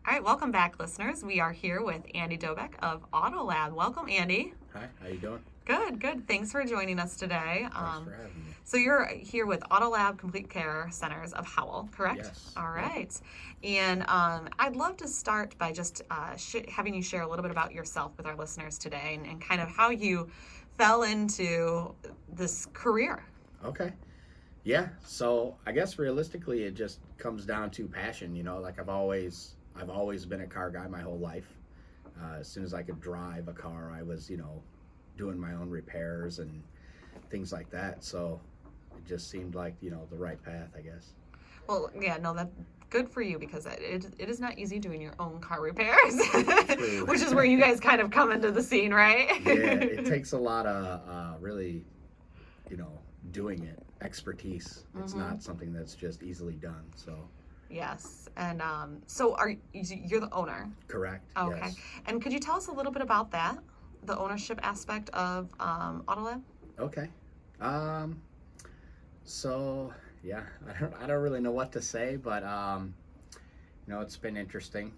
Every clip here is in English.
All right, welcome back, listeners. We are here with Andy-Dobek of Autolab. Welcome, Andy. Hi, how you doing? Good, good. Thanks for joining us today. Thanks for having me. So you're here with Autolab Complete Care Centers of Howell, correct? Yes. All Yep. right. And I'd love to start by just having you share a little bit about yourself with our listeners today and kind of how you fell into this career. Okay. Yeah. So I guess realistically, it just comes down to passion. Like I've always been a car guy my whole life. As soon as I could drive a car, I was, doing my own repairs and things like that. So it just seemed like, the right path, I guess. Well, yeah, no, that's good for you because it is not easy doing your own car repairs, True. which is where you guys kind of come into the scene, right? Yeah, it takes a lot of really, you know, doing it expertise. It's not something that's just easily done. So Yes, and so you're the owner? correct. Okay, Yes. and could you tell us a little bit about that, the ownership aspect of Autolab? Okay. Um, so yeah, I don't really know what to say, but it's been interesting.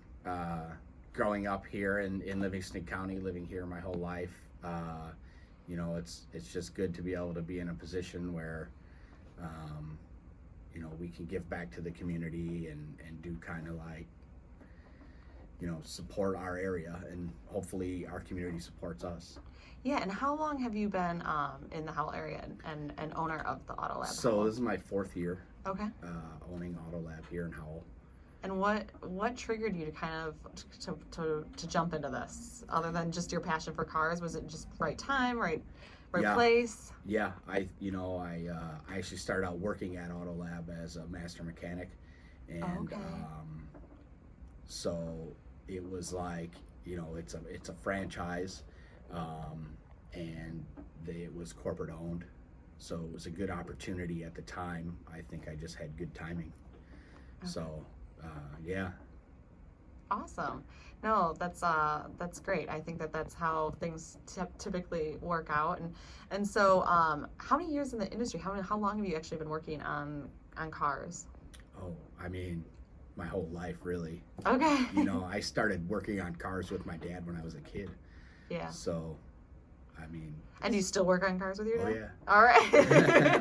Growing up here in Livingston County, living here my whole life. It's just good to be able to be in a position where we can give back to the community and do kind of like support our area, and hopefully our community supports us. Yeah, and how long have you been in the Howell area and owner of the Autolab So Howell? this is my fourth year Okay, owning Autolab here in Howell. and what triggered you to kind of to jump into this, other than just your passion for cars? Was it just right time, right Yeah. place? Yeah, I actually started out working at Autolab as a master mechanic, and Okay. so it was like it's a franchise, and it was corporate owned, so it was a good opportunity at the time. I think I just had good timing. Okay. So yeah. Awesome. No, that's great. I think that's how things typically work out. And so, how many years in the industry? How long have you actually been working on cars? Oh, I mean, my whole life really. Okay. I started working on cars with my dad when I was a kid. Yeah. So, I mean, And do you still work on cars with your oh dad? yeah. All right.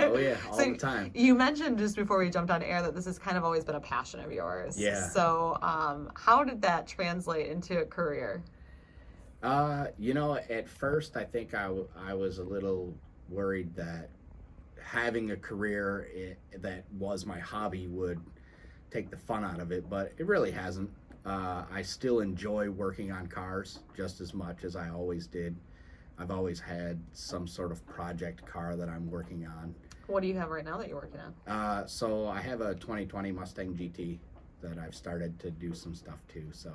Oh yeah, all So the time. you mentioned just before we jumped on air that this has kind of always been a passion of yours. Yeah. So, how did that translate into a career? At first I think I was a little worried that having a career that was my hobby would take the fun out of it, but it really hasn't. I still enjoy working on cars just as much as I always did. I've always had some sort of project car that I'm working on. What do you have right now that you're working on? So I have a 2020 Mustang GT that I've started to do some stuff to. So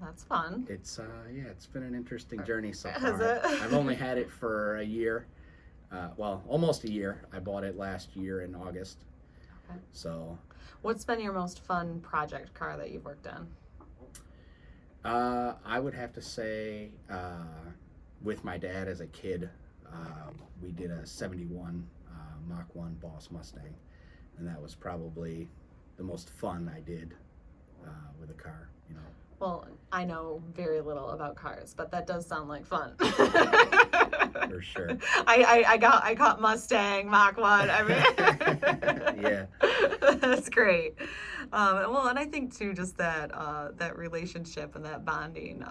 That's fun. it's it's been an interesting journey so Has far. it? I've only had it for a year. Well, almost a year. I bought it last year in August. Okay. So What's been your most fun project car that you've worked on? I would have to say with my dad as a kid, we did a 71 Mach 1 Boss Mustang, and that was probably the most fun I did with a car. Well, I know very little about cars, but that does sound like fun. For sure. I got Mustang Mach 1. I mean, Yeah. That's great. Well, and I think too, just that relationship and that bonding,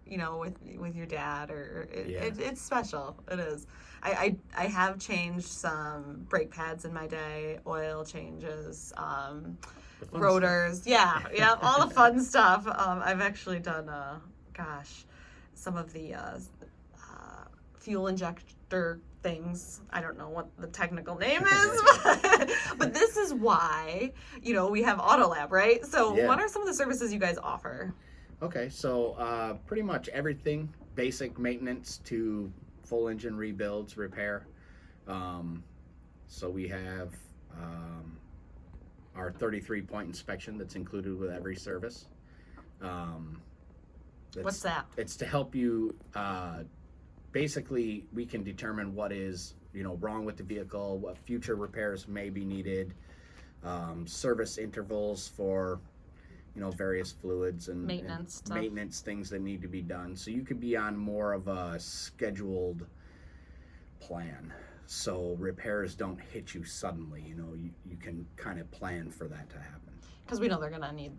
with your dad, Yeah. it's special. It is. I have changed some brake pads in my day, oil changes, The fun rotors. Yeah, all the fun stuff. I've actually done, some of the fuel injector things. I don't know what the technical name is, but this is why, we have Autolab, right? So Yeah. what are some of the services you guys offer? Okay, so pretty much everything, basic maintenance to full engine rebuilds, repair. So we have our 33-point inspection that's included with every service. What's that? It's to help you. Basically, we can determine what is wrong with the vehicle, what future repairs may be needed, service intervals for various fluids and Maintenance stuff. maintenance things that need to be done. So you could be on more of a scheduled plan. So repairs don't hit you suddenly. You can kind of plan for that to happen. Because we know they're going to need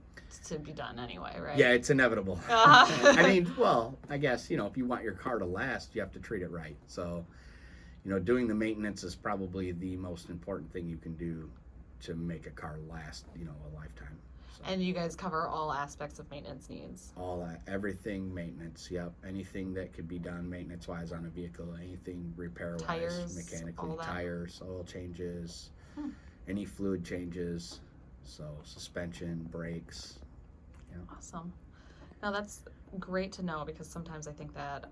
to be done anyway, right? Yeah, it's inevitable. Uh-huh. I mean, well, I guess, if you want your car to last, you have to treat it right. So, doing the maintenance is probably the most important thing you can do to make a car last, a lifetime. So, And you guys cover all aspects of maintenance needs. all that, everything maintenance, yep. Anything that could be done maintenance-wise on a vehicle, anything repair-wise, Tires, mechanically, all that. tires, oil changes, any fluid changes, so suspension, brakes. Awesome. Now that's great to know, because sometimes I think that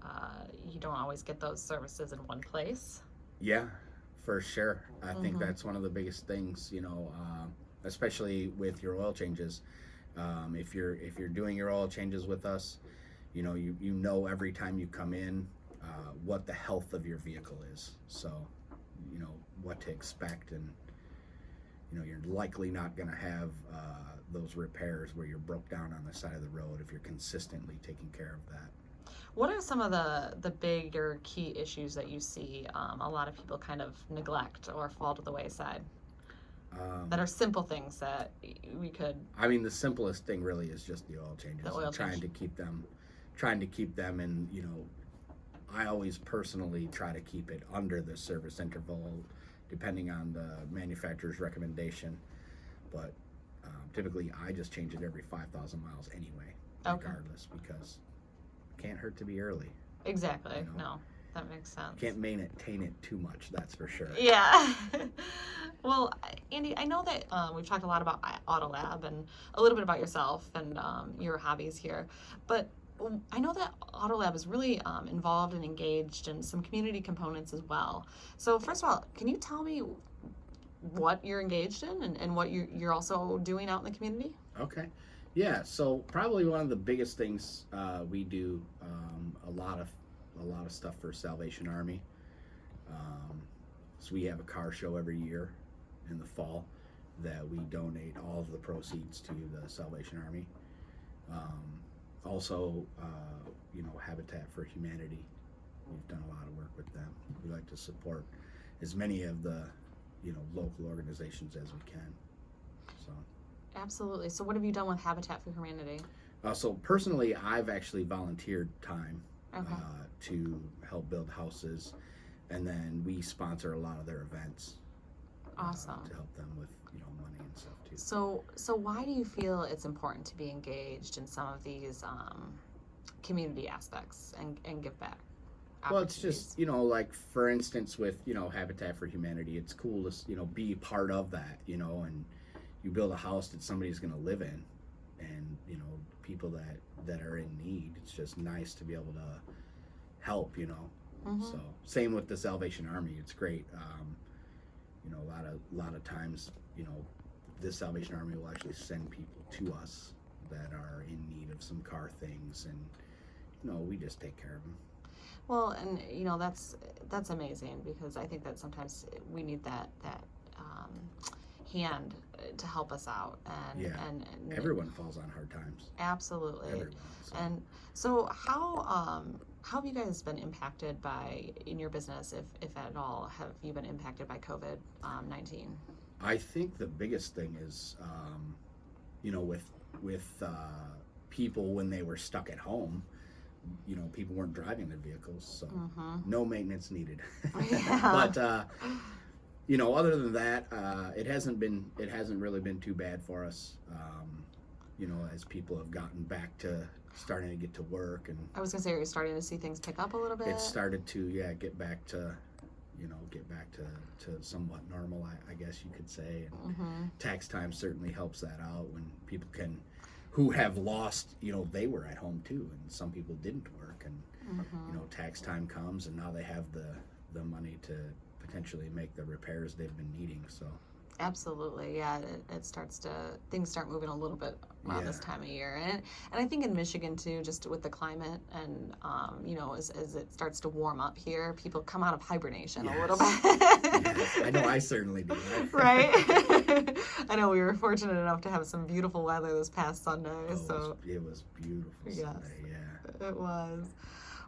you don't always get those services in one place. Yeah, for sure. I think that's one of the biggest things, especially with your oil changes. If you're doing your oil changes with us, you know every time you come in what the health of your vehicle is. So, what to expect, and you're likely not going to have those repairs where you're broke down on the side of the road if you're consistently taking care of that. What are some of the bigger key issues that you see a lot of people kind of neglect or fall to the wayside? That are simple things that we could. I mean, the simplest thing really is just the oil changes. The oil trying change. to keep them, and I always personally try to keep it under the service interval, depending on the manufacturer's recommendation. But typically, I just change it every 5,000 miles anyway, regardless, because it can't hurt to be early. Exactly. No, that makes sense. Can't maintain it too much, that's for sure. Yeah. Well, Andy, I know that we've talked a lot about Autolab and a little bit about yourself and your hobbies here, but I know that Autolab is really involved and engaged in some community components as well. So first of all, can you tell me what you're engaged in and what you're also doing out in the community? Okay. Yeah, so probably one of the biggest things we do, a lot of stuff for Salvation Army. So we have a car show every year in the fall that we donate all of the proceeds to the Salvation Army. Also, Habitat for Humanity. We've done a lot of work with them. We like to support as many of the local organizations as we can. So. Absolutely. So what have you done with Habitat for Humanity? So personally, I've actually volunteered time to help build houses, and then we sponsor a lot of their events. Awesome. To help them with money and stuff too. So why do you feel it's important to be engaged in some of these community aspects and give back? Well, it's just like for instance with Habitat for Humanity, it's cool to be part of that, and you build a house that somebody's going to live in, and people that are in need. It's just nice to be able to help, So same with the Salvation Army. It's great. A lot of times, the Salvation Army will actually send people to us that are in need of some car things, and we just take care of them. Well, and that's amazing, because I think that sometimes we need that hand to help us out, and everyone falls on hard times. Absolutely. Everyone. So. And so how have you guys been impacted in your business, if at all, have you been impacted by COVID-19? I think the biggest thing is, with people when they were stuck at home, people weren't driving their vehicles, so no maintenance needed. But other than that, it hasn't really been too bad for us. As people have gotten back to starting to get to work, and I was gonna say, are you starting to see things pick up a little bit? It started to get back to somewhat normal, I guess you could say. And tax time certainly helps that out, when people who have lost, they were at home too, and some people didn't work, and tax time comes, and now they have the money to potentially make the repairs they've been needing. So Absolutely, yeah. Things start moving a little bit around this time of year, and I think in Michigan too, just with the climate and as it starts to warm up here, people come out of hibernation a little bit. Yes, I know I certainly do. Right. I know we were fortunate enough to have some beautiful weather this past Sunday. It was beautiful Sunday. Yeah, it was.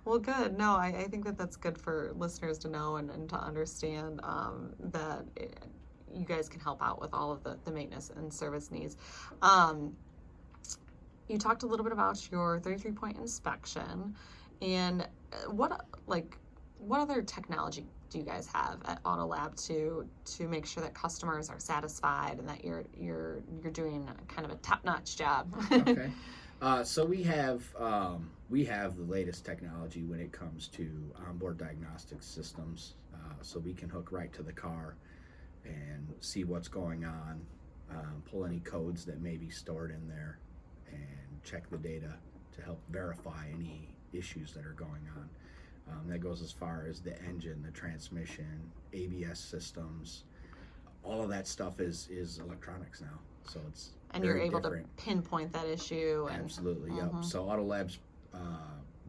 Well, good. No, I think that's good for listeners to know and to understand that you guys can help out with all of the maintenance and service needs. You talked a little bit about your 33-point inspection, and what other technology do you guys have at Autolab to make sure that customers are satisfied and that you're doing kind of a top-notch job? Okay. So we have the latest technology when it comes to onboard diagnostic systems. So we can hook right to the car and see what's going on, pull any codes that may be stored in there, and check the data to help verify any issues that are going on. That goes as far as the engine, the transmission, ABS systems. All of that stuff is electronics now, so it's and you're able to pinpoint that issue. Absolutely, yep. So Autolab's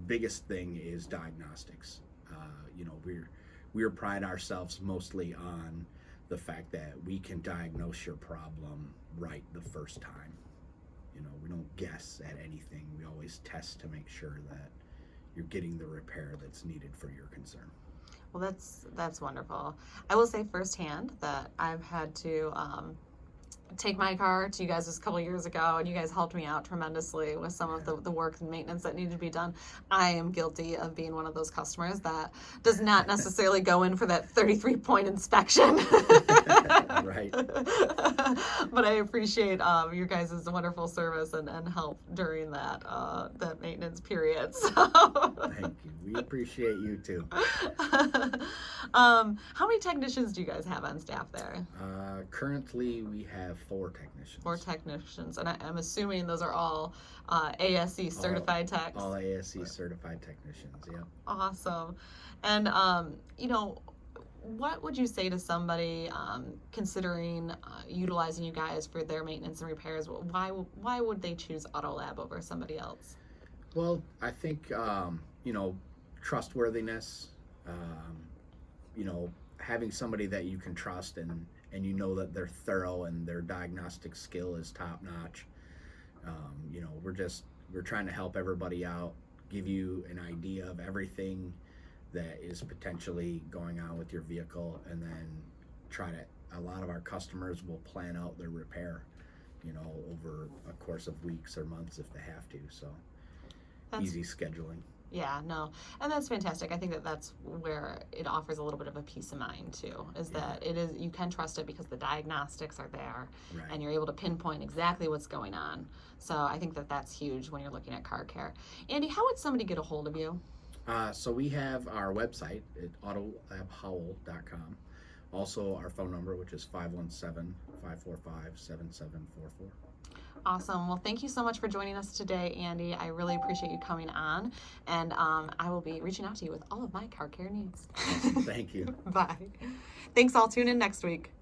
biggest thing is diagnostics. We pride ourselves mostly on the fact that we can diagnose your problem right the first time. We don't guess at anything. We always test to make sure that you're getting the repair that's needed for your concern. Well, that's wonderful. I will say firsthand that I've had to take my car to you guys just a couple years ago, and you guys helped me out tremendously with some of the work and maintenance that needed to be done. I am guilty of being one of those customers that does not necessarily go in for that 33-point inspection. Right. But I appreciate your guys' wonderful service and help during that maintenance period. So. Thank you. We appreciate you too. How many technicians do you guys have on staff there? Currently, we have 4 technicians. 4 technicians, and I'm assuming those are all ASE certified techs. All ASE certified technicians. Yeah. Awesome. And what would you say to somebody considering utilizing you guys for their maintenance and repairs? Why would they choose Autolab over somebody else? Well, I think trustworthiness. Having somebody that you can trust and that they're thorough and their diagnostic skill is top notch. We're trying to help everybody out, give you an idea of everything that is potentially going on with your vehicle, and then a lot of our customers will plan out their repair, over a course of weeks or months if they have to. So easy scheduling. Yeah, no, and that's fantastic. I think that's where it offers a little bit of a peace of mind too, that you can trust it because the diagnostics are there, right, and you're able to pinpoint exactly what's going on. So I think that's huge when you're looking at car care. Andy, how would somebody get a hold of you? So we have our website at autolabhowell.com. Also our phone number, which is 517-545-7744. Awesome. Well, thank you so much for joining us today, Andy. I really appreciate you coming on, and I will be reaching out to you with all of my car care needs. Thank you. Bye. Thanks. I'll tune in next week.